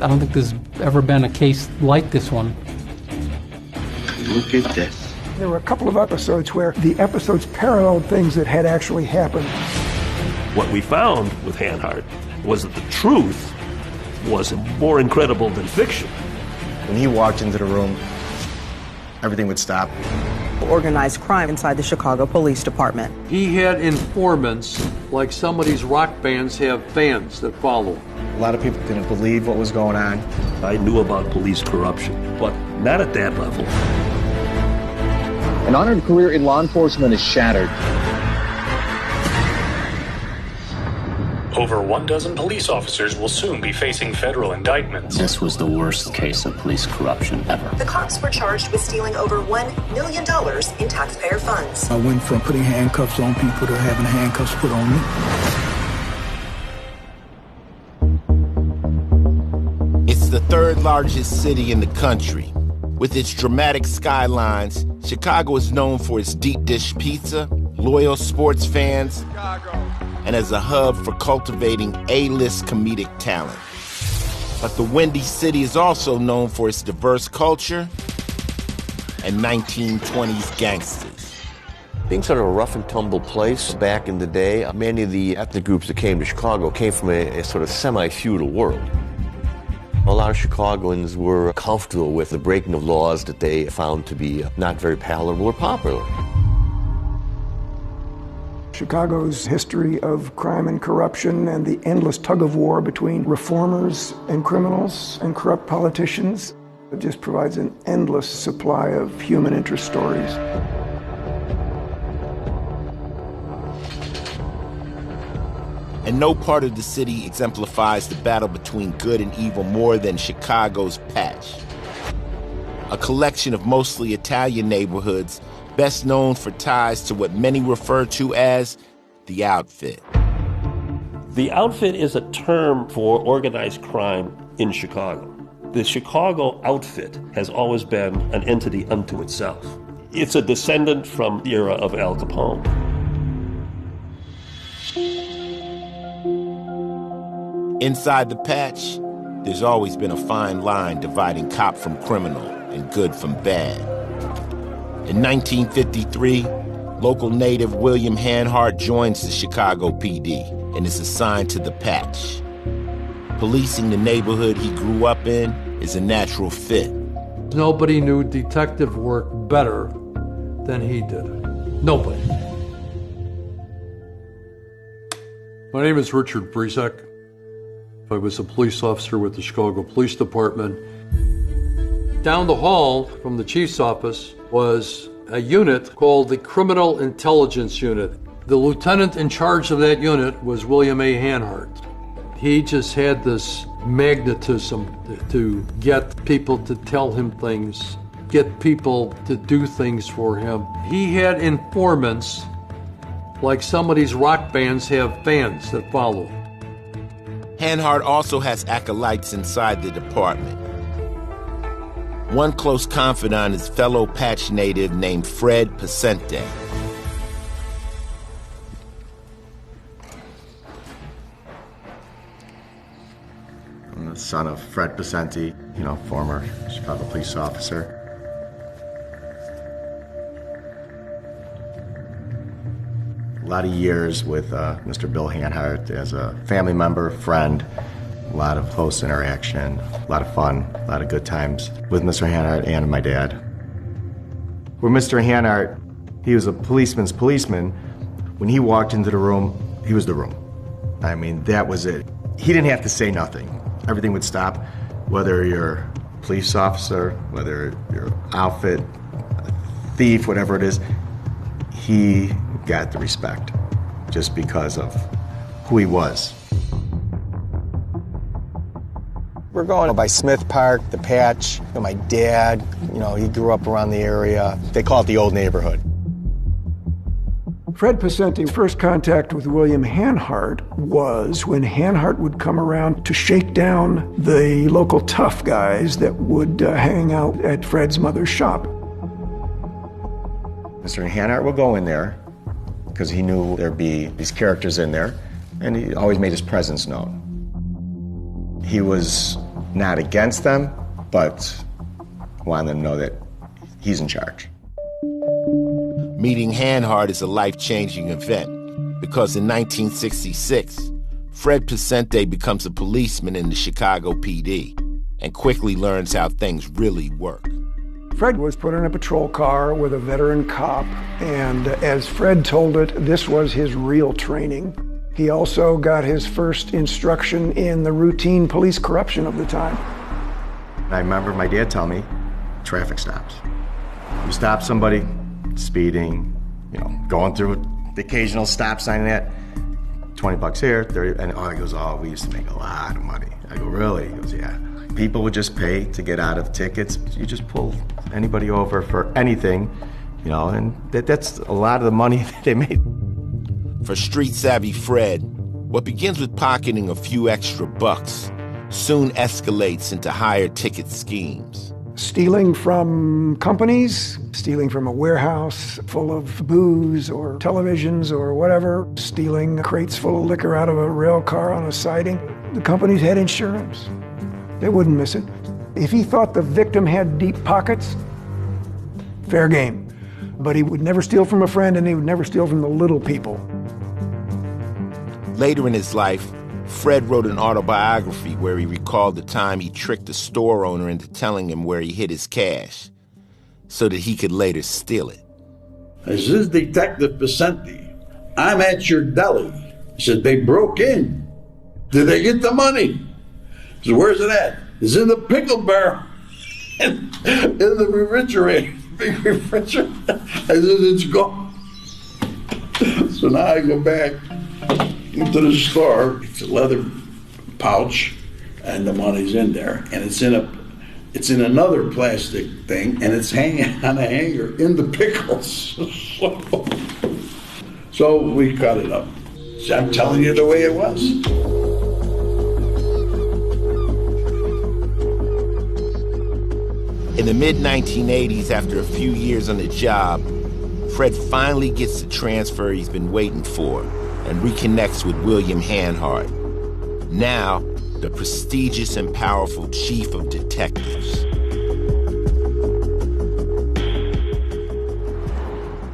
I don't think there's ever been a case like this one. Look at this. There were a couple of episodes where the episodes paralleled things that had actually happened. What we found with Hanhart was that the truth was more incredible than fiction. When he walked into the room, everything would stop. Organized crime inside the Chicago Police Department. He had informants like some of these rock bands have fans that follow. A lot of people didn't believe what was going on. I knew about police corruption, but not at that level. An honored career in law enforcement is shattered. Over 12 police officers will soon be facing federal indictments. This was the worst case of police corruption ever. The cops were charged with stealing over $1 million in taxpayer funds. I went from putting handcuffs on people to having handcuffs put on me. It's the third largest city in the country. With its dramatic skylines, Chicago is known for its deep dish pizza, loyal sports fans, and as a hub for cultivating A-list comedic talent. But the Windy City is also known for its diverse culture and 1920s gangsters. Being sort of a rough and tumble place back in the day, many of the ethnic groups that came to Chicago came from a sort of semi-feudal world. A lot of Chicagoans were comfortable with the breaking of laws that they found to be not very palatable or popular. Chicago's history of crime and corruption and the endless tug-of-war between reformers and criminals and corrupt politicians, it just provides an endless supply of human interest stories. And no part of the city exemplifies the battle between good and evil more than Chicago's Patch, a collection of mostly Italian neighborhoods best known for ties to what many refer to as the Outfit. The Outfit is a term for organized crime in Chicago. The Chicago Outfit has always been an entity unto itself. It's a descendant from the era of Al Capone. Inside the Patch, there's always been a fine line dividing cop from criminal and good from bad. In 1953, local native William Hanhart joins the Chicago PD and is assigned to the Patch. Policing the neighborhood he grew up in is a natural fit. Nobody knew detective work better than he did. Nobody. My name is Richard Brizek. I was a police officer with the Chicago Police Department. Down the hall from the chief's office was a unit called the Criminal Intelligence Unit. The lieutenant in charge of that unit was William A. Hanhart. He just had this magnetism to get people to tell him things, get people to do things for him. He had informants like some of these rock bands have fans that follow. Hanhart also has acolytes inside the department. One close confidant is fellow Patch native named Fred Pacente. I'm the son of Fred Pacente, former Chicago police officer. A lot of years with Mr. Bill Hanhart as a family member, friend, a lot of close interaction, a lot of fun, a lot of good times with Mr. Hanhart and my dad. With Mr. Hanhart, he was a policeman's policeman. When he walked into the room, he was the room. I mean, that was it. He didn't have to say nothing. Everything would stop, whether you're a police officer, whether you're an outfit, a thief, whatever it is, he got the respect just because of who he was. We're going by Smith Park, the Patch. My dad, he grew up around the area. They call it the old neighborhood. Fred Pacente's first contact with William Hanhart was when Hanhart would come around to shake down the local tough guys that would hang out at Fred's mother's shop. Mr. Hanhart would go in there because he knew there'd be these characters in there, and he always made his presence known. He was not against them, but want them to know that he's in charge. Meeting Hanhart is a life-changing event because in 1966, Fred Picente becomes a policeman in the Chicago PD and quickly learns how things really work. Fred was put in a patrol car with a veteran cop, and as Fred told it, this was his real training. He also got his first instruction in the routine police corruption of the time. I remember my dad telling me, traffic stops. You stop somebody, speeding, going through the occasional stop sign and that, $20 here, 30, and he goes, we used to make a lot of money. I go, really? He goes, yeah. People would just pay to get out of the tickets. You just pull anybody over for anything, and that's a lot of the money that they made. For street-savvy Fred, what begins with pocketing a few extra bucks soon escalates into higher ticket schemes. Stealing from companies, stealing from a warehouse full of booze or televisions or whatever, stealing crates full of liquor out of a rail car on a siding. The companies had insurance. They wouldn't miss it. If he thought the victim had deep pockets, fair game. But he would never steal from a friend, and he would never steal from the little people. Later in his life, Fred wrote an autobiography where he recalled the time he tricked a store owner into telling him where he hid his cash so that he could later steal it. This is Detective Picente. I'm at your deli. He said, they broke in. Did they get the money? I said, where's it at? It's in the pickle barrel. in the refrigerator. Big refrigerator. I said, it's gone. So now I go back into the store. It's a leather pouch, and the money's in there. And it's in another plastic thing, and it's hanging on a hanger in the pickles. So we cut it up. So I'm telling you the way it was. In the mid-1980s, after a few years on the job, Fred finally gets the transfer he's been waiting for and reconnects with William Hanhart, now the prestigious and powerful chief of detectives.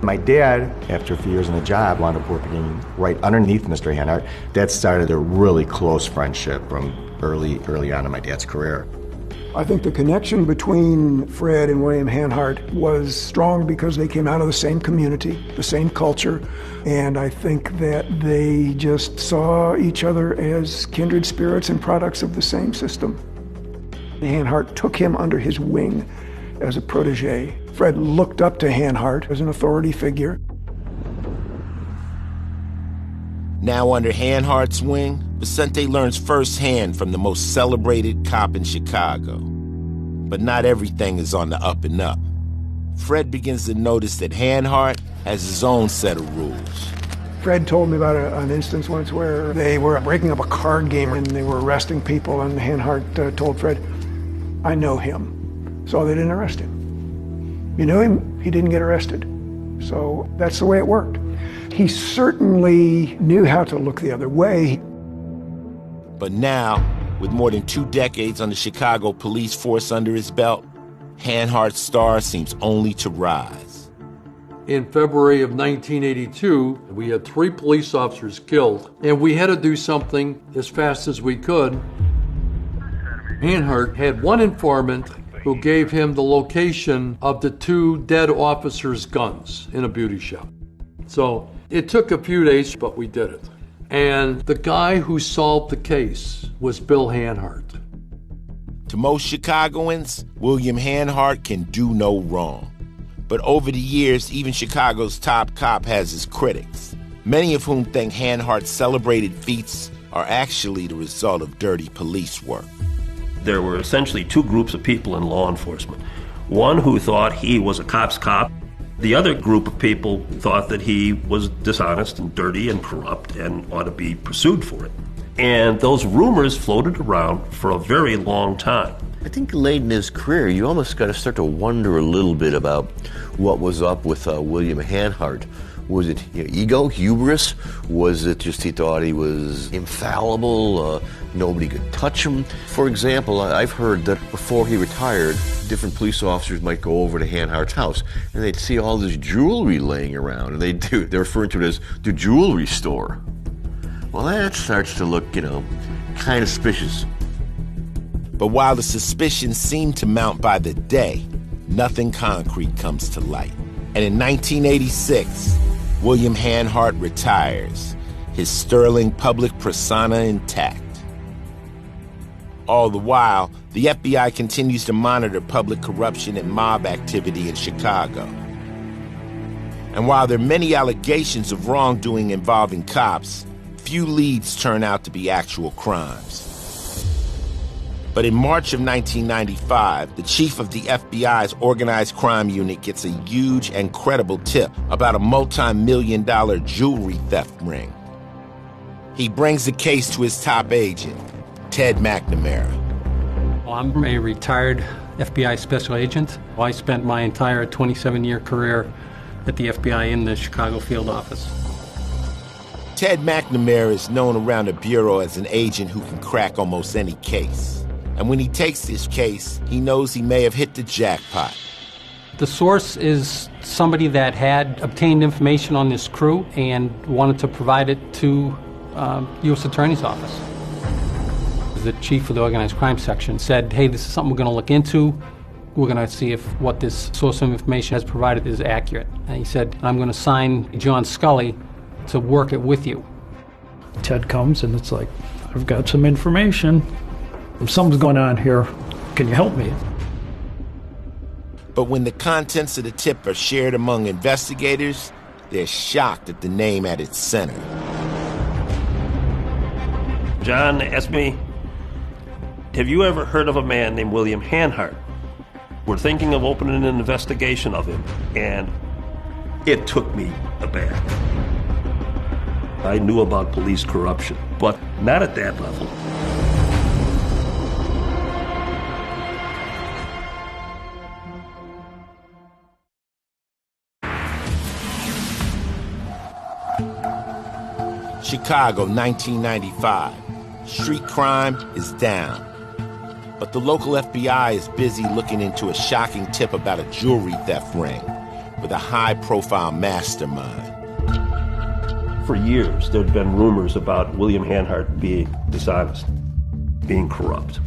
My dad, after a few years on the job, wound up working right underneath Mr. Hanhart. That started a really close friendship from early on in my dad's career. I think the connection between Fred and William Hanhart was strong because they came out of the same community, the same culture, and I think that they just saw each other as kindred spirits and products of the same system. Hanhart took him under his wing as a protege. Fred looked up to Hanhart as an authority figure. Now under Hanhart's wing, Picente learns firsthand from the most celebrated cop in Chicago. But not everything is on the up and up. Fred begins to notice that Hanhart has his own set of rules. Fred told me about an instance once where they were breaking up a card game and they were arresting people, and Hanhart told Fred, I know him. So they didn't arrest him. You knew him, he didn't get arrested. So that's the way it worked. He certainly knew how to look the other way. But now, with more than 2 decades on the Chicago police force under his belt, Hanhart's star seems only to rise. In February of 1982, we had 3 police officers killed, and we had to do something as fast as we could. Hanhart had one informant who gave him the location of the 2 dead officers' guns in a beauty shop. So it took a few days, but we did it. And the guy who solved the case was Bill Hanhart. To most Chicagoans, William Hanhart can do no wrong. But over the years, even Chicago's top cop has his critics, many of whom think Hanhart's celebrated feats are actually the result of dirty police work. There were essentially 2 groups of people in law enforcement. One who thought he was a cop's cop. The other group of people thought that he was dishonest and dirty and corrupt and ought to be pursued for it. And those rumors floated around for a very long time. I think late in his career, you almost got to start to wonder a little bit about what was up with William Hanhart. Was it ego, hubris? Was it just he thought he was infallible, nobody could touch him? For example, I've heard that before he retired, different police officers might go over to Hanhart's house and they'd see all this jewelry laying around, and they're referring to it as the jewelry store. Well, that starts to look, kind of suspicious. But while the suspicions seem to mount by the day, nothing concrete comes to light. And in 1986, William Hanhart retires, his sterling public persona intact. All the while, the FBI continues to monitor public corruption and mob activity in Chicago. And while there are many allegations of wrongdoing involving cops, few leads turn out to be actual crimes. But in March of 1995, the chief of the FBI's organized crime unit gets a huge and credible tip about a multi-million-dollar jewelry theft ring. He brings the case to his top agent, Ted McNamara. Well, I'm a retired FBI special agent. I spent my entire 27-year career at the FBI in the Chicago field office. Ted McNamara is known around the Bureau as an agent who can crack almost any case. And when he takes this case, he knows he may have hit the jackpot. The source is somebody that had obtained information on this crew and wanted to provide it to U.S. Attorney's Office. The chief of the organized crime section said, hey, this is something we're going to look into. We're going to see if what this source of information has provided is accurate. And he said, I'm going to sign John Scully to work it with you. Ted comes and it's like, I've got some information. Something's going on here. Can you help me? But when the contents of the tip are shared among investigators, they're shocked at the name at its center. John asked me, have you ever heard of a man named William Hanhart? We're thinking of opening an investigation of him, and it took me aback. I knew about police corruption, but not at that level. Chicago, 1995. Street crime is down. But the local FBI is busy looking into a shocking tip about a jewelry theft ring with a high-profile mastermind. For years, there'd been rumors about William Hanhart being dishonest, being corrupt.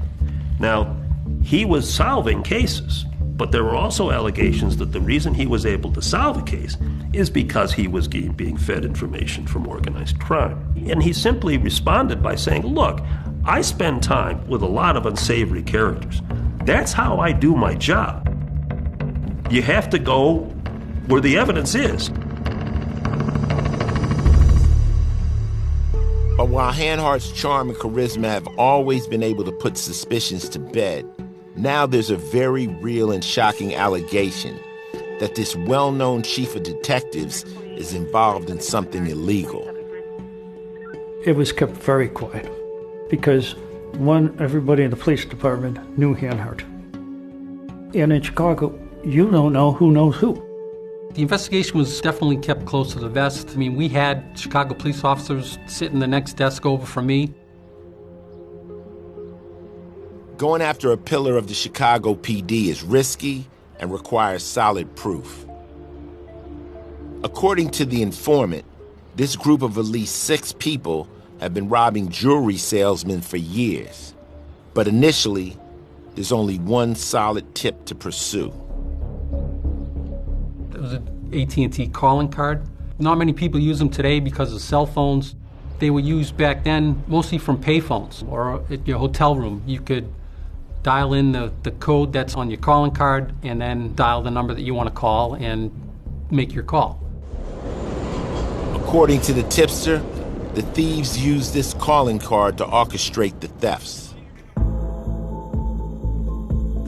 Now, he was solving cases, but there were also allegations that the reason he was able to solve a case is because he was being fed information from organized crime. And he simply responded by saying, look, I spend time with a lot of unsavory characters. That's how I do my job. You have to go where the evidence is. But while Hanhart's charm and charisma have always been able to put suspicions to bed, now there's a very real and shocking allegation that this well-known chief of detectives is involved in something illegal. It was kept very quiet because, one, everybody in the police department knew Hanhart. And in Chicago, you don't know who knows who. The investigation was definitely kept close to the vest. I mean, we had Chicago police officers sitting the next desk over from me. Going after a pillar of the Chicago PD is risky and requires solid proof. According to the informant, this group of at least 6 people have been robbing jewelry salesmen for years. But initially, there's only one solid tip to pursue. It was an AT&T calling card. Not many people use them today because of cell phones. They were used back then mostly from payphones or at your hotel room. You could dial in the code that's on your calling card and then dial the number that you want to call and make your call. According to the tipster, the thieves used this calling card to orchestrate the thefts.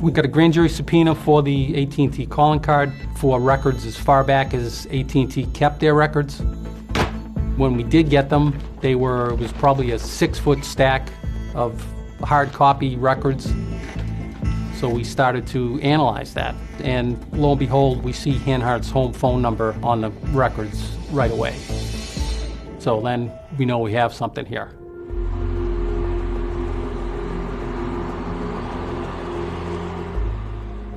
We got a grand jury subpoena for the AT&T calling card for records as far back as AT&T kept their records. When we did get them, it was probably a 6-foot stack of hard copy records. So we started to analyze that. And lo and behold, we see Hanhart's home phone number on the records. right away. So then we know we have something here.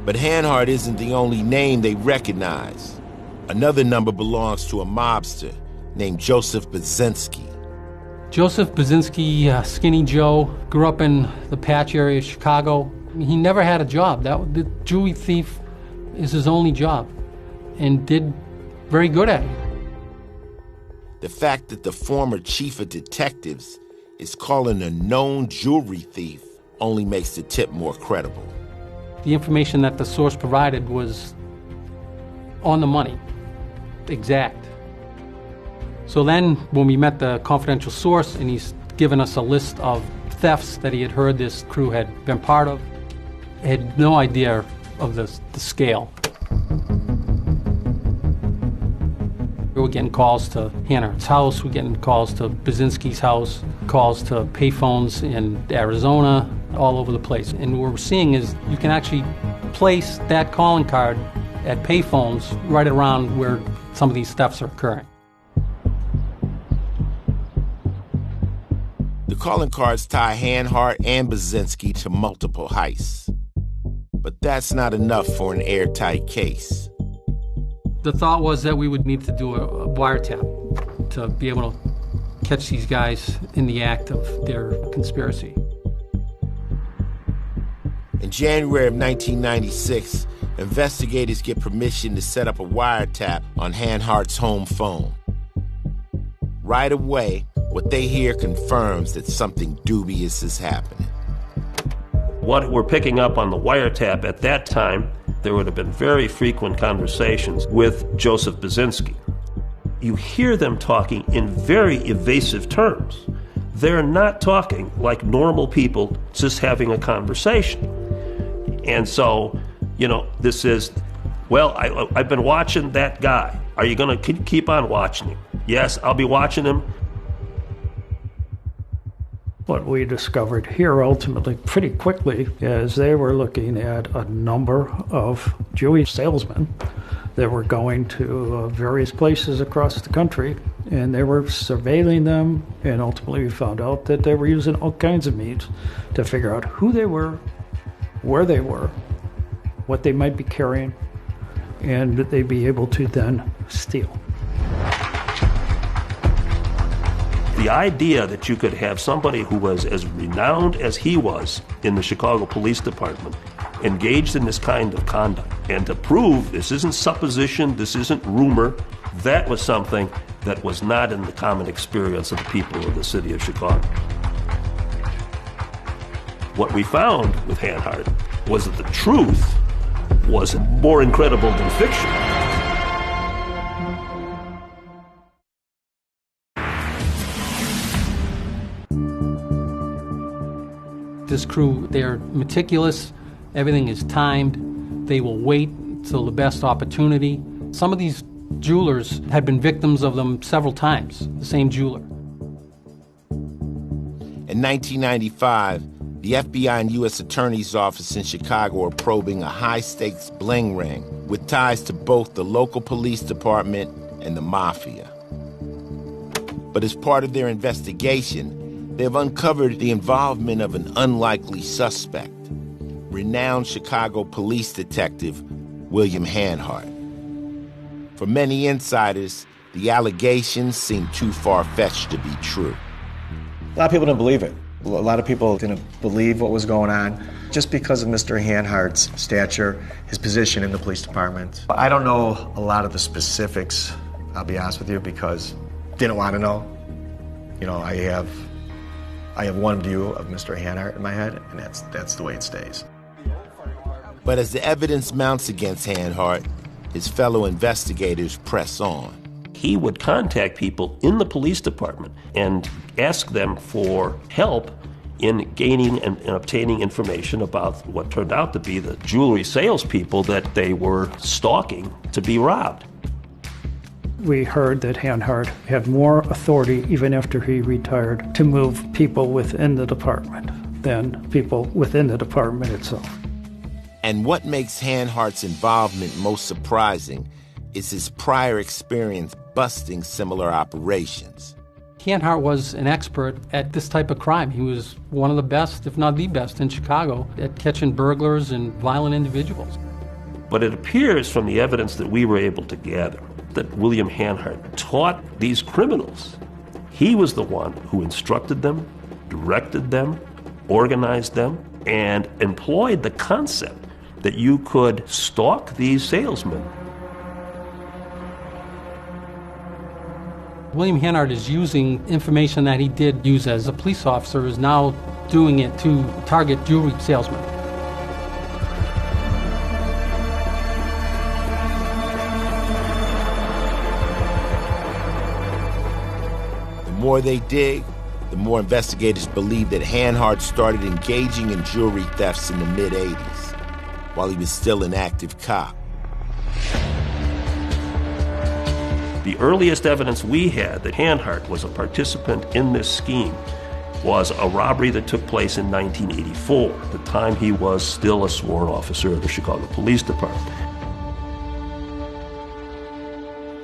But Hanhart isn't the only name they recognize. Another number belongs to a mobster named Joseph Baczynski. Joseph Baczynski, Skinny Joe, grew up in the Patch area of Chicago. He never had a job. The jewelry thief is his only job, and did very good at it. The fact that the former chief of detectives is calling a known jewelry thief only makes the tip more credible. The information that the source provided was on the money, exact. So then when we met the confidential source and he's given us a list of thefts that he had heard this crew had been part of, I had no idea of the scale. We were getting calls to Hanhart's house, we were getting calls to Baczynski's house, calls to payphones in Arizona, all over the place. And what we're seeing is you can actually place that calling card at payphones right around where some of these thefts are occurring. The calling cards tie Hanhart and Baczynski to multiple heists. But that's not enough for an airtight case. The thought was that we would need to do a wiretap to be able to catch these guys in the act of their conspiracy. In January of 1996, investigators get permission to set up a wiretap on Hanhart's home phone. Right away, what they hear confirms that something dubious is happening. What we're picking up on the wiretap at that time, there would have been very frequent conversations with Joseph Baczynski. You hear them talking in very evasive terms. They're not talking like normal people just having a conversation. And so, this is, well, I've been watching that guy. Are you going to keep on watching him? Yes, I'll be watching him. What we discovered here ultimately pretty quickly is they were looking at a number of Jewish salesmen that were going to various places across the country, and they were surveilling them, and ultimately we found out that they were using all kinds of means to figure out who they were, where they were, what they might be carrying, and that they'd be able to then steal. The idea that you could have somebody who was as renowned as he was in the Chicago Police Department engaged in this kind of conduct, and to prove this isn't supposition, this isn't rumor, that was something that was not in the common experience of the people of the city of Chicago. What we found with Hanhart was that the truth was more incredible than fiction. This crew, they're meticulous, everything is timed, they will wait till the best opportunity. Some of these jewelers had been victims of them several times, the same jeweler. In 1995, the FBI and U.S. Attorney's Office in Chicago are probing a high-stakes bling ring with ties to both the local police department and the mafia. But as part of their investigation, they've uncovered the involvement of an unlikely suspect, renowned Chicago police detective William Hanhart. For many insiders, the allegations seem too far-fetched to be true. A lot of people didn't believe it. A lot of people didn't believe what was going on just because of Mr. Hanhart's stature, his position in the police department. I don't know a lot of the specifics, I'll be honest with you, because I didn't want to know. I have one view of Mr. Hanhart in my head, and that's the way it stays. But as the evidence mounts against Hanhart, his fellow investigators press on. He would contact people in the police department and ask them for help in gaining and obtaining information about what turned out to be the jewelry salespeople that they were stalking to be robbed. We heard that Hanhart had more authority, even after he retired, to move people within the department than people within the department itself. And what makes Hanhart's involvement most surprising is his prior experience busting similar operations. Hanhart was an expert at this type of crime. He was one of the best, if not the best, in Chicago at catching burglars and violent individuals. But it appears from the evidence that we were able to gather that William Hanhart taught these criminals. He was the one who instructed them, directed them, organized them, and employed the concept that you could stalk these salesmen. William Hanhart is using information that he did use as a police officer, is now doing it to target jewelry salesmen. The more they dig, the more investigators believe that Hanhart started engaging in jewelry thefts in the mid-'80s, while he was still an active cop. The earliest evidence we had that Hanhart was a participant in this scheme was a robbery that took place in 1984, the time he was still a sworn officer of the Chicago Police Department.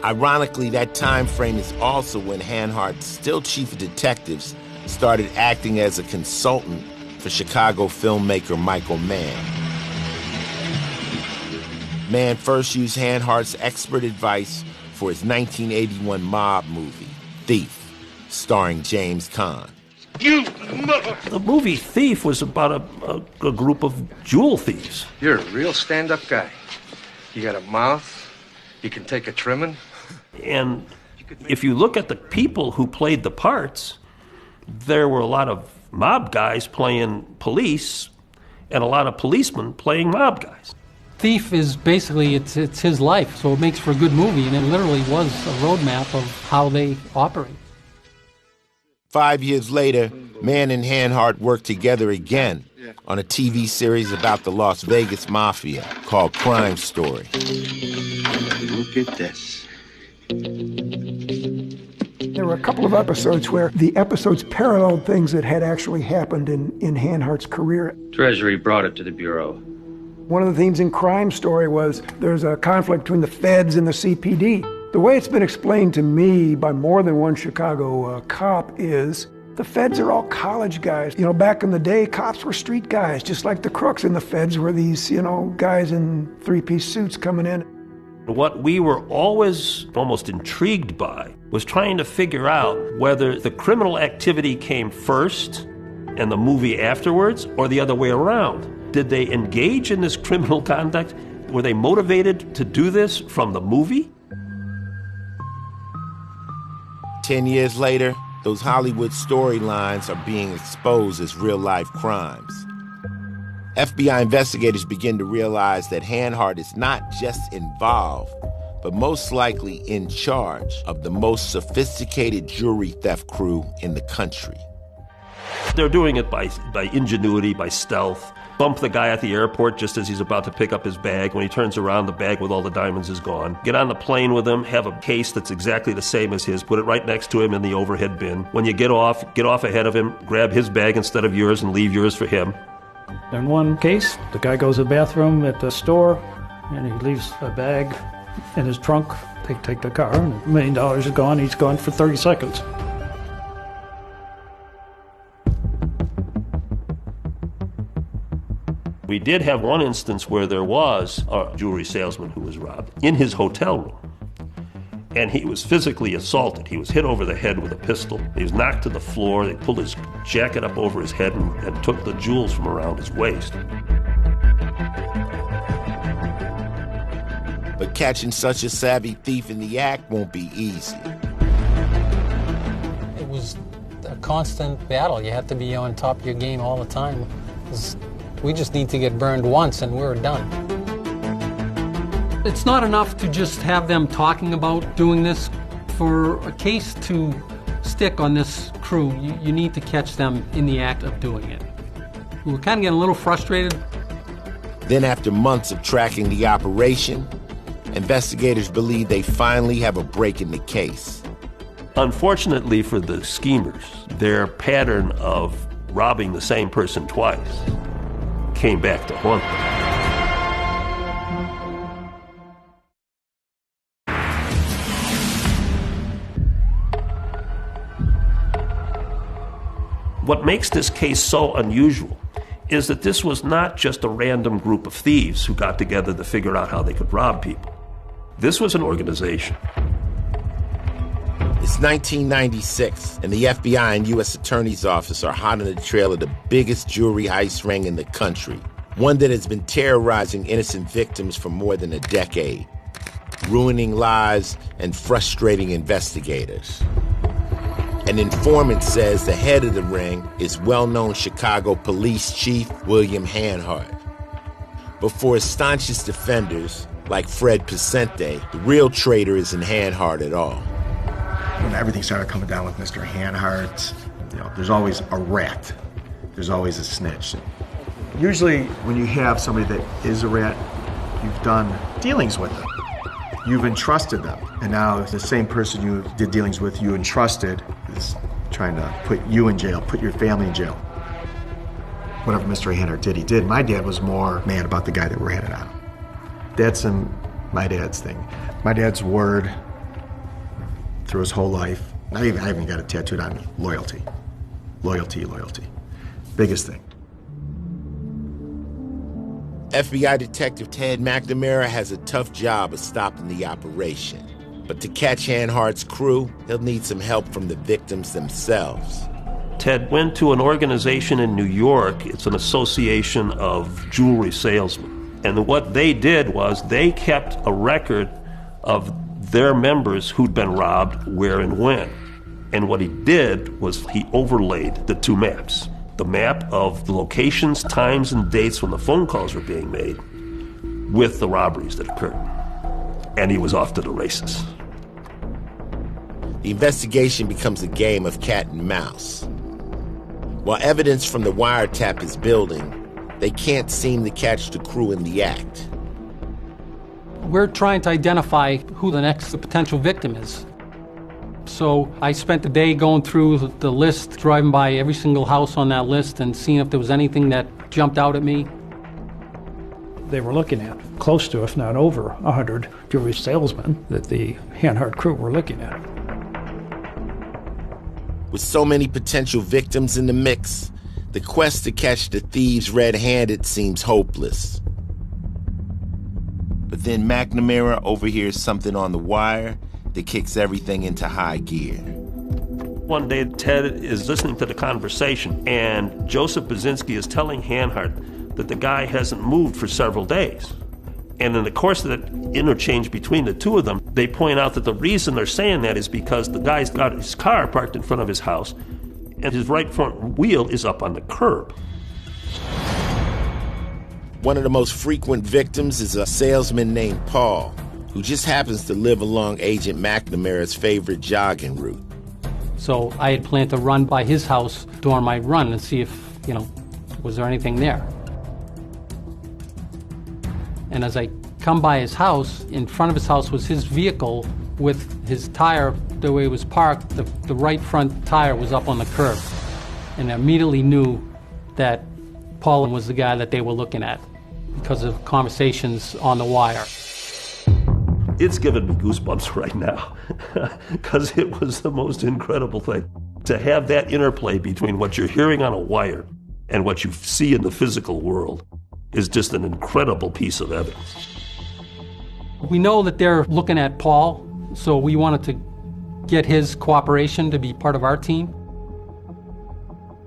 Ironically, that time frame is also when Hanhart, still chief of detectives, started acting as a consultant for Chicago filmmaker Michael Mann. Mann first used Hanhart's expert advice for his 1981 mob movie, Thief, starring James Caan. You mother! The movie Thief was about a group of jewel thieves. You're a real stand-up guy. You got a mouth, you can take a trimming. And if you look at the people who played the parts, there were a lot of mob guys playing police and a lot of policemen playing mob guys. Thief is basically, it's his life, so it makes for a good movie, and it literally was a roadmap of how they operate. 5 years later, Mann and Hanhart worked together again on a TV series about the Las Vegas Mafia called Crime Story. Look at this. There were a couple of episodes where the episodes paralleled things that had actually happened in Hanhart's career. Treasury brought it to the Bureau. One of the themes in Crime Story was there's a conflict between the feds and the CPD. The way it's been explained to me by more than one Chicago cop is the feds are all college guys. You know, back in the day, cops were street guys, just like the crooks, and the feds were these, guys in three-piece suits coming in. What we were always almost intrigued by was trying to figure out whether the criminal activity came first and the movie afterwards, or the other way around. Did they engage in this criminal conduct? Were they motivated to do this from the movie? 10 years later, those Hollywood storylines are being exposed as real-life crimes. FBI investigators begin to realize that Hanhart is not just involved, but most likely in charge of the most sophisticated jewelry theft crew in the country. They're doing it by ingenuity, by stealth. Bump the guy at the airport just as he's about to pick up his bag. When he turns around, the bag with all the diamonds is gone. Get on the plane with him, have a case that's exactly the same as his, put it right next to him in the overhead bin. When you get off ahead of him, grab his bag instead of yours and leave yours for him. In one case, the guy goes to the bathroom at the store and he leaves a bag in his trunk. They take the car and $1 million is gone. He's gone for 30 seconds. We did have one instance where there was a jewelry salesman who was robbed in his hotel room. And he was physically assaulted. He was hit over the head with a pistol. He was knocked to the floor. They pulled his jacket up over his head and took the jewels from around his waist. But catching such a savvy thief in the act won't be easy. It was a constant battle. You had to be on top of your game all the time. We just need to get burned once and we're done. It's not enough to just have them talking about doing this. For a case to stick on this crew, you need to catch them in the act of doing it. We were kind of getting a little frustrated. Then after months of tracking the operation, investigators believe they finally have a break in the case. Unfortunately for the schemers, their pattern of robbing the same person twice came back to haunt them. What makes this case so unusual is that this was not just a random group of thieves who got together to figure out how they could rob people. This was an organization. It's 1996, and the FBI and U.S. Attorney's Office are hot on the trail of the biggest jewelry heist ring in the country, one that has been terrorizing innocent victims for more than a decade, ruining lives and frustrating investigators. An informant says the head of the ring is well-known Chicago Police Chief William Hanhart. But for his staunchest defenders, like Fred Picente, the real traitor isn't Hanhart at all. When everything started coming down with Mr. Hanhart, there's always a rat. There's always a snitch. Usually when you have somebody that is a rat, you've done dealings with them. You've entrusted them. And now the same person you did dealings with, you entrusted, is trying to put you in jail, put your family in jail. Whatever Mr. Hanhart did, he did. My dad was more mad about the guy that ran it out. That's my dad's thing. My dad's word through his whole life. I even got it tattooed on me. Loyalty. Loyalty, loyalty. Biggest thing. FBI Detective Ted McNamara has a tough job of stopping the operation. But to catch Hanhart's crew, he'll need some help from the victims themselves. Ted went to an organization in New York. It's an association of jewelry salesmen. And what they did was they kept a record of their members who'd been robbed, where and when. And what he did was he overlaid the two maps. The map of the locations, times, and dates when the phone calls were being made with the robberies that occurred. And he was off to the races. The investigation becomes a game of cat and mouse. While evidence from the wiretap is building, they can't seem to catch the crew in the act. We're trying to identify who the next potential victim is. So I spent the day going through the list, driving by every single house on that list and seeing if there was anything that jumped out at me. They were looking at close to, if not over, 100 jewelry salesmen that the Hanhart crew were looking at. With so many potential victims in the mix, the quest to catch the thieves red-handed seems hopeless. But then McNamara overhears something on the wire that kicks everything into high gear. One day, Ted is listening to the conversation, and Joseph Baczynski is telling Hanhart that the guy hasn't moved for several days. And in the course of that interchange between the two of them, they point out that the reason they're saying that is because the guy's got his car parked in front of his house, and his right front wheel is up on the curb. One of the most frequent victims is a salesman named Paul, who just happens to live along Agent McNamara's favorite jogging route. So I had planned to run by his house during my run and see if, was there anything there. And as I come by his house, in front of his house was his vehicle with his tire, the way it was parked, the right front tire was up on the curb. And I immediately knew that Paul was the guy that they were looking at because of conversations on the wire. It's giving me goosebumps right now because it was the most incredible thing. To have that interplay between what you're hearing on a wire and what you see in the physical world is just an incredible piece of evidence. We know that they're looking at Paul, so we wanted to get his cooperation to be part of our team.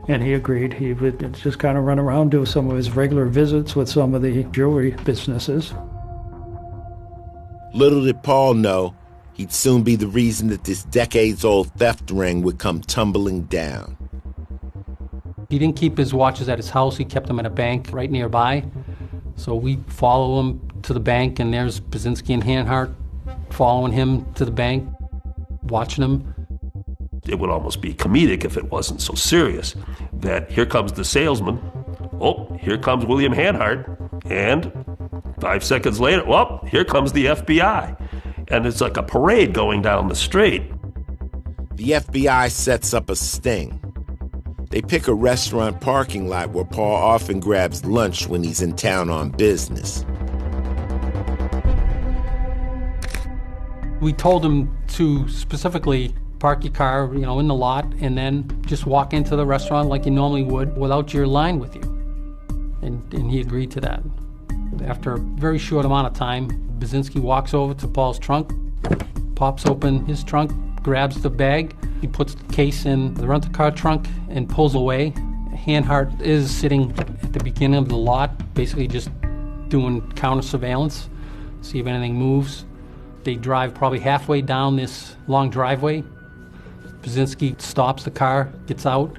And he agreed he would just kind of run around, do some of his regular visits with some of the jewelry businesses. Little did Paul know he'd soon be the reason that this decades-old theft ring would come tumbling down. He didn't keep his watches at his house. He kept them at a bank right nearby. So we follow him to the bank, and there's Baczynski and Hanhart following him to the bank, watching him. It would almost be comedic if it wasn't so serious that here comes the salesman. Oh, here comes William Hanhart. And 5 seconds later, well, here comes the FBI. And it's like a parade going down the street. The FBI sets up a sting. They pick a restaurant parking lot where Paul often grabs lunch when he's in town on business. We told him to specifically park your car, in the lot, and then just walk into the restaurant like you normally would without your line with you. And he agreed to that. After a very short amount of time, Baczynski walks over to Paul's trunk, pops open his trunk, grabs the bag, he puts the case in the rent-a-car trunk and pulls away. Hanhart is sitting at the beginning of the lot, basically just doing counter surveillance, see if anything moves. They drive probably halfway down this long driveway. Baczynski stops the car, gets out,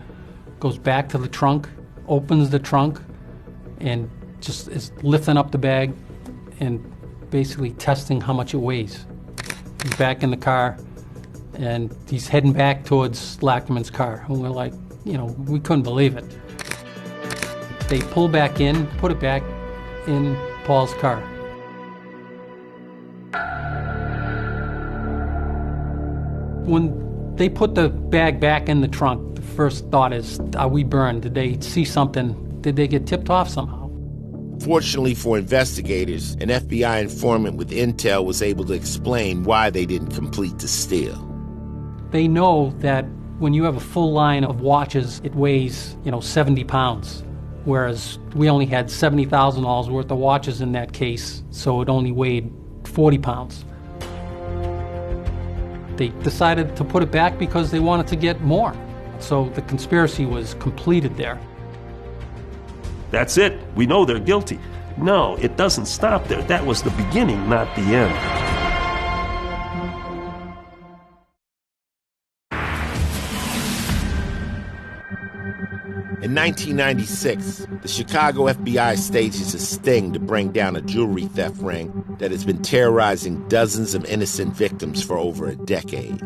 goes back to the trunk, opens the trunk, and just is lifting up the bag and basically testing how much it weighs. He's back in the car, and he's heading back towards Lachman's car. And we're like, we couldn't believe it. They pull back in, put it back in Paul's car. When they put the bag back in the trunk, the first thought is, are we burned? Did they see something? Did they get tipped off somehow? Fortunately for investigators, an FBI informant with intel was able to explain why they didn't complete the steal. They know that when you have a full line of watches, it weighs, 70 pounds, whereas we only had $70,000 worth of watches in that case, so it only weighed 40 pounds. They decided to put it back because they wanted to get more. So the conspiracy was completed there. That's it. We know they're guilty. No, it doesn't stop there. That was the beginning, not the end. In 1996, the Chicago FBI stages a sting to bring down a jewelry theft ring that has been terrorizing dozens of innocent victims for over a decade.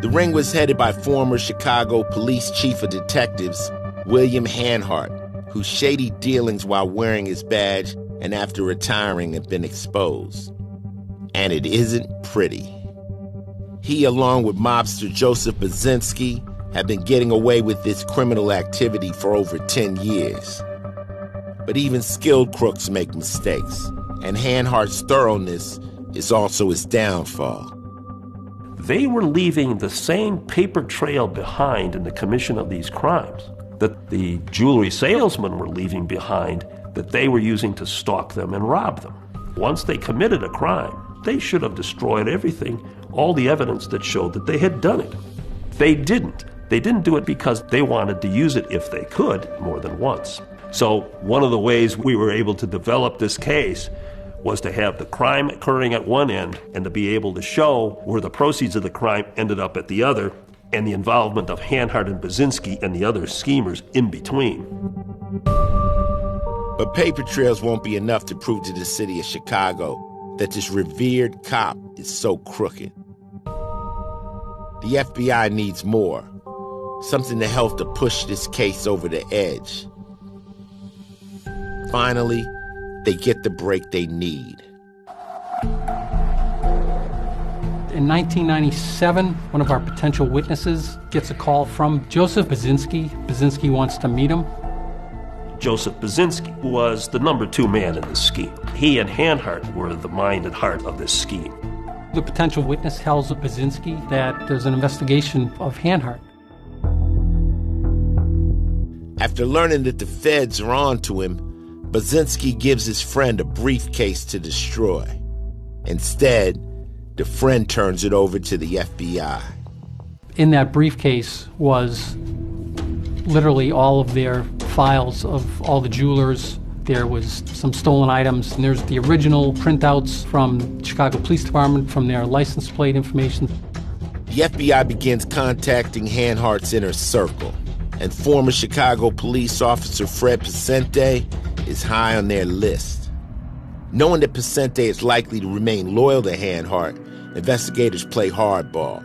The ring was headed by former Chicago Police Chief of Detectives William Hanhart, whose shady dealings while wearing his badge and after retiring have been exposed. And it isn't pretty. He, along with mobster Joseph Baczynski, have been getting away with this criminal activity for over 10 years. But even skilled crooks make mistakes, and Hanhart's thoroughness is also his downfall. They were leaving the same paper trail behind in the commission of these crimes that the jewelry salesmen were leaving behind, that they were using to stalk them and rob them. Once they committed a crime, they should have destroyed everything, all the evidence that showed that they had done it. They didn't. They didn't do it because they wanted to use it if they could more than once. So one of the ways we were able to develop this case was to have the crime occurring at one end and to be able to show where the proceeds of the crime ended up at the other, and the involvement of Hanhart and Baczynski and the other schemers in between. But paper trails won't be enough to prove to the city of Chicago that this revered cop is so crooked. The FBI needs more, something to help to push this case over the edge. Finally, they get the break they need. In 1997, one of our potential witnesses gets a call from Joseph Baczynski. Baczynski wants to meet him. Joseph Baczynski was the number 2 man in this scheme. He and Hanhart were the mind and heart of this scheme. The potential witness tells Baczynski that there's an investigation of Hanhart. After learning that the feds are on to him, Baczynski gives his friend a briefcase to destroy. Instead, the friend turns it over to the FBI. In that briefcase was literally all of their files of all the jewelers. There was some stolen items, and there's the original printouts from Chicago Police Department from their license plate information. The FBI begins contacting Hanhart's inner circle, and former Chicago police officer Fred Pacente is high on their list. Knowing that Pacente is likely to remain loyal to Hanhart, investigators play hardball,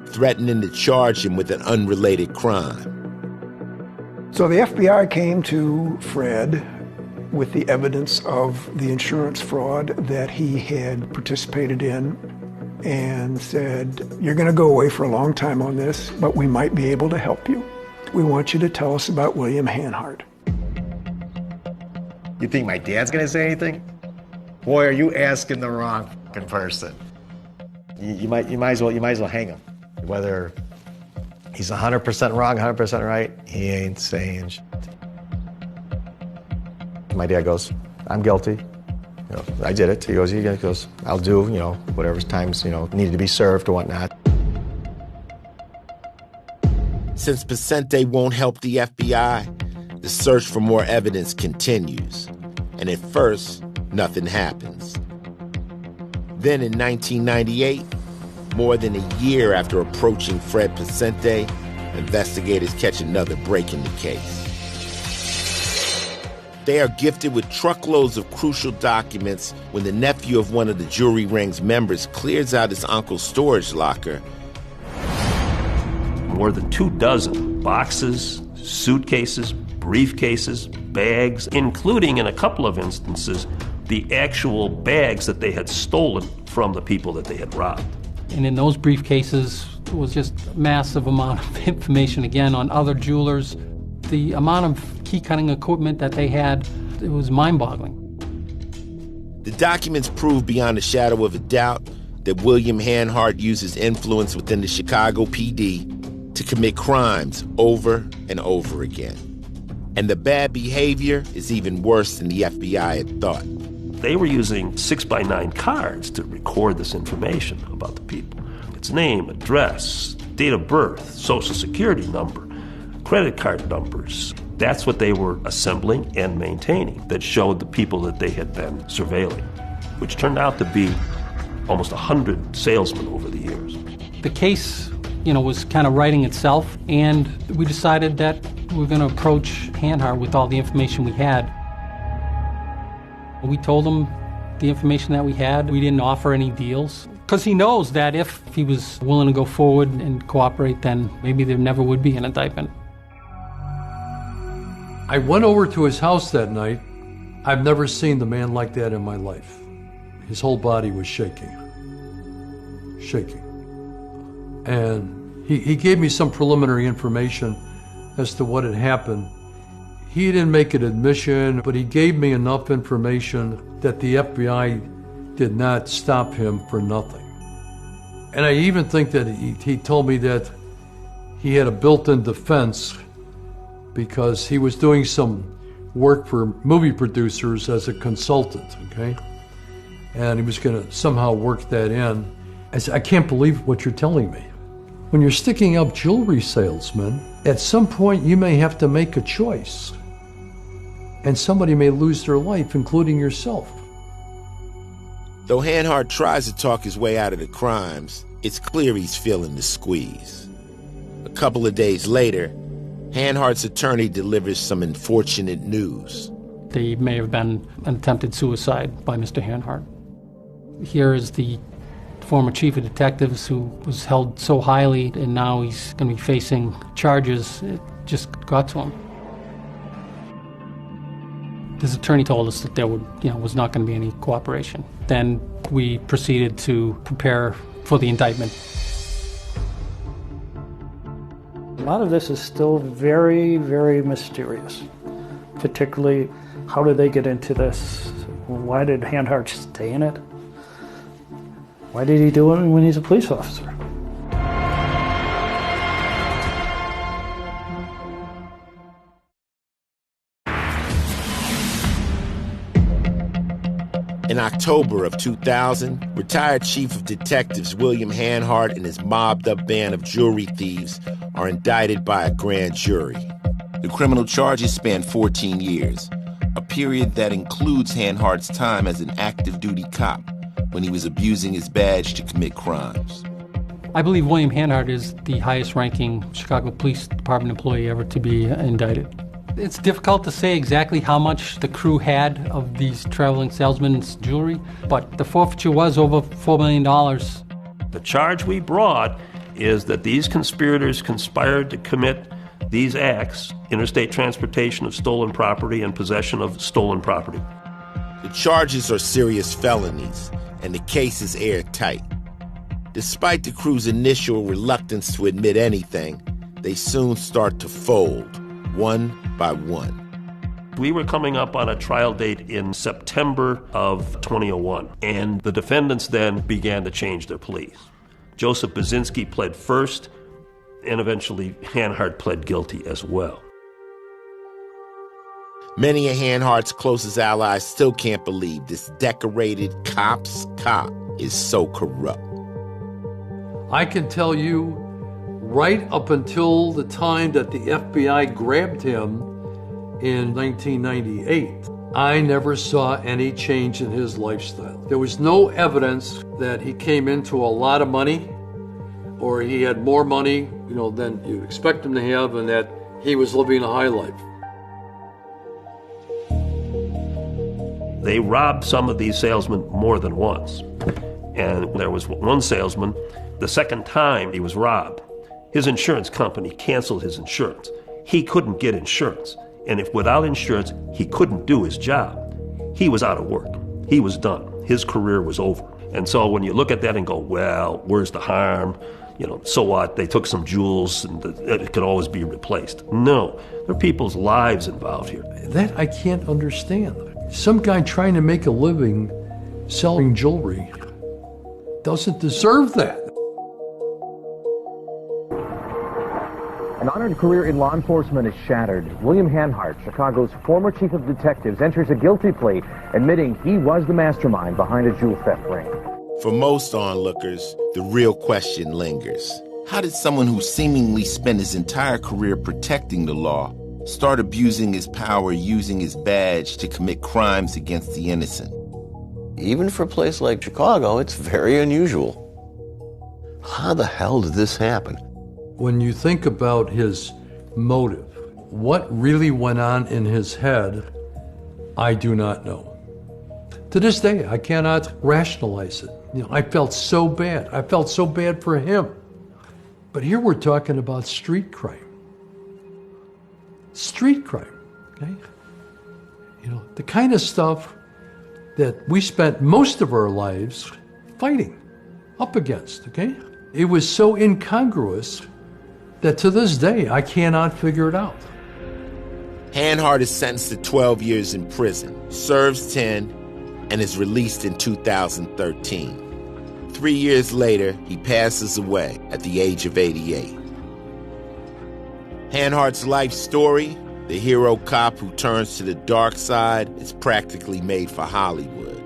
threatening to charge him with an unrelated crime. So the FBI came to Fred with the evidence of the insurance fraud that he had participated in and said, "You're going to go away for a long time on this, but we might be able to help you. We want you to tell us about William Hanhart." You think my dad's going to say anything? Boy, are you asking the wrong fucking person. You might as well hang him. Whether he's 100% wrong, 100% right, he ain't saying shit. My dad goes, I'm guilty. You know, I did it. He goes, I'll do, whatever times, needed to be served or whatnot. Since Picente won't help the FBI, the search for more evidence continues. And at first, nothing happens. Then in 1998, more than a year after approaching Fred Picente, investigators catch another break in the case. They are gifted with truckloads of crucial documents when the nephew of one of the jury ring's members clears out his uncle's storage locker. More than 24 boxes, suitcases, briefcases, bags, including in a couple of instances, the actual bags that they had stolen from the people that they had robbed. And in those briefcases was just a massive amount of information, again, on other jewelers. The amount of key-cutting equipment that they had, it was mind-boggling. The documents prove beyond a shadow of a doubt that William Hanhart uses influence within the Chicago PD to commit crimes over and over again. And the bad behavior is even worse than the FBI had thought. They were using 6x9 cards to record this information about the people. Its name, address, date of birth, social security number, credit card numbers. That's what they were assembling and maintaining that showed the people that they had been surveilling, which turned out to be almost 100 salesmen over the years. The case, was kind of writing itself, and we decided that we were going to approach Hanhart with all the information we had. We told him the information that we had. We didn't offer any deals, because he knows that if he was willing to go forward and cooperate, then maybe there never would be an indictment. I went over to his house that night. I've never seen the man like that in my life. His whole body was shaking. And he gave me some preliminary information as to what had happened. He didn't make an admission, but he gave me enough information that the FBI did not stop him for nothing. And I even think that he told me that he had a built-in defense because he was doing some work for movie producers as a consultant, okay? And he was going to somehow work that in. I said, I can't believe what you're telling me. When you're sticking up jewelry salesmen, at some point you may have to make a choice. And somebody may lose their life, including yourself. Though Hanhart tries to talk his way out of the crimes, it's clear he's feeling the squeeze. A couple of days later, Hanhart's attorney delivers some unfortunate news. There may have been an attempted suicide by Mr. Hanhart. Here is the former chief of detectives who was held so highly, and now he's going to be facing charges. It just got to him. His attorney told us that there was not going to be any cooperation. Then we proceeded to prepare for the indictment. A lot of this is still very, very mysterious. Particularly, how did they get into this? Why did Hanhart stay in it? Why did he do it when he's a police officer? In October of 2000, retired Chief of Detectives William Hanhart and his mobbed-up band of jewelry thieves are indicted by a grand jury. The criminal charges span 14 years, a period that includes Hanhart's time as an active-duty cop when he was abusing his badge to commit crimes. I believe William Hanhart is the highest-ranking Chicago Police Department employee ever to be indicted. It's difficult to say exactly how much the crew had of these traveling salesmen's jewelry, but the forfeiture was over $4 million. The charge we brought is that these conspirators conspired to commit these acts: interstate transportation of stolen property and possession of stolen property. The charges are serious felonies, and the case is airtight. Despite the crew's initial reluctance to admit anything, they soon start to fold, one by one. We were coming up on a trial date in September of 2001, and the defendants then began to change their pleas. Joseph Baczynski pled first, and eventually Hanhart pled guilty as well. Many of Hanhart's closest allies still can't believe this decorated cop's cop is so corrupt. I can tell you, right up until the time that the FBI grabbed him in 1998, I never saw any change in his lifestyle. There was no evidence that he came into a lot of money or he had more money, than you'd expect him to have, and that he was living a high life. They robbed some of these salesmen more than once. And there was one salesman, the second time he was robbed, his insurance company canceled his insurance. He couldn't get insurance. And if without insurance, he couldn't do his job. He was out of work. He was done. His career was over. And so when you look at that and go, well, where's the harm? So what? They took some jewels and it can always be replaced. No, there are people's lives involved here. That I can't understand. Some guy trying to make a living selling jewelry doesn't deserve that. An honored career in law enforcement is shattered. William Hanhart, Chicago's former chief of detectives, enters a guilty plea, admitting he was the mastermind behind a jewel theft ring. For most onlookers, the real question lingers. How did someone who seemingly spent his entire career protecting the law start abusing his power, using his badge to commit crimes against the innocent? Even for a place like Chicago, it's very unusual. How the hell did this happen? When you think about his motive, what really went on in his head, I do not know. To this day, I cannot rationalize it. I felt so bad. I felt so bad for him. But here we're talking about street crime. Street crime, okay? The kind of stuff that we spent most of our lives fighting up against, okay? It was so incongruous that to this day, I cannot figure it out. Hanhart is sentenced to 12 years in prison, serves 10, and is released in 2013. 3 years later, he passes away at the age of 88. Hanhart's life story, the hero cop who turns to the dark side, is practically made for Hollywood.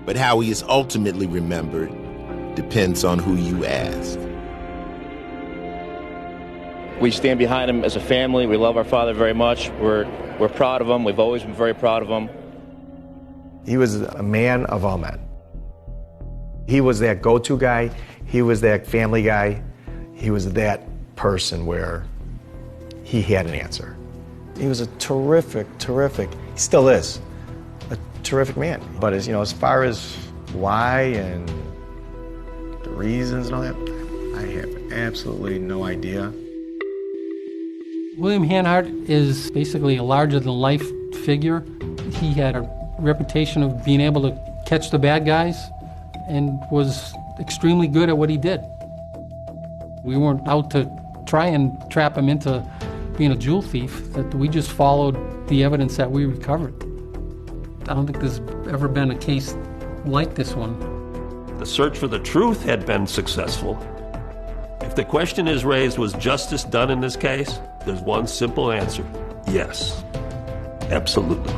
But how he is ultimately remembered depends on who you ask. We stand behind him as a family. We love our father very much. We're proud of him. We've always been very proud of him. He was a man of all men. He was that go-to guy. He was that family guy. He was that person where he had an answer. He was a terrific, he still is, a terrific man. But as far as why and the reasons and all that, I have absolutely no idea. William Hanhart is basically a larger-than-life figure. He had a reputation of being able to catch the bad guys and was extremely good at what he did. We weren't out to try and trap him into being a jewel thief, that we just followed the evidence that we recovered. I don't think there's ever been a case like this one. The search for the truth had been successful. If the question is raised, was justice done in this case? There's one simple answer: yes, absolutely.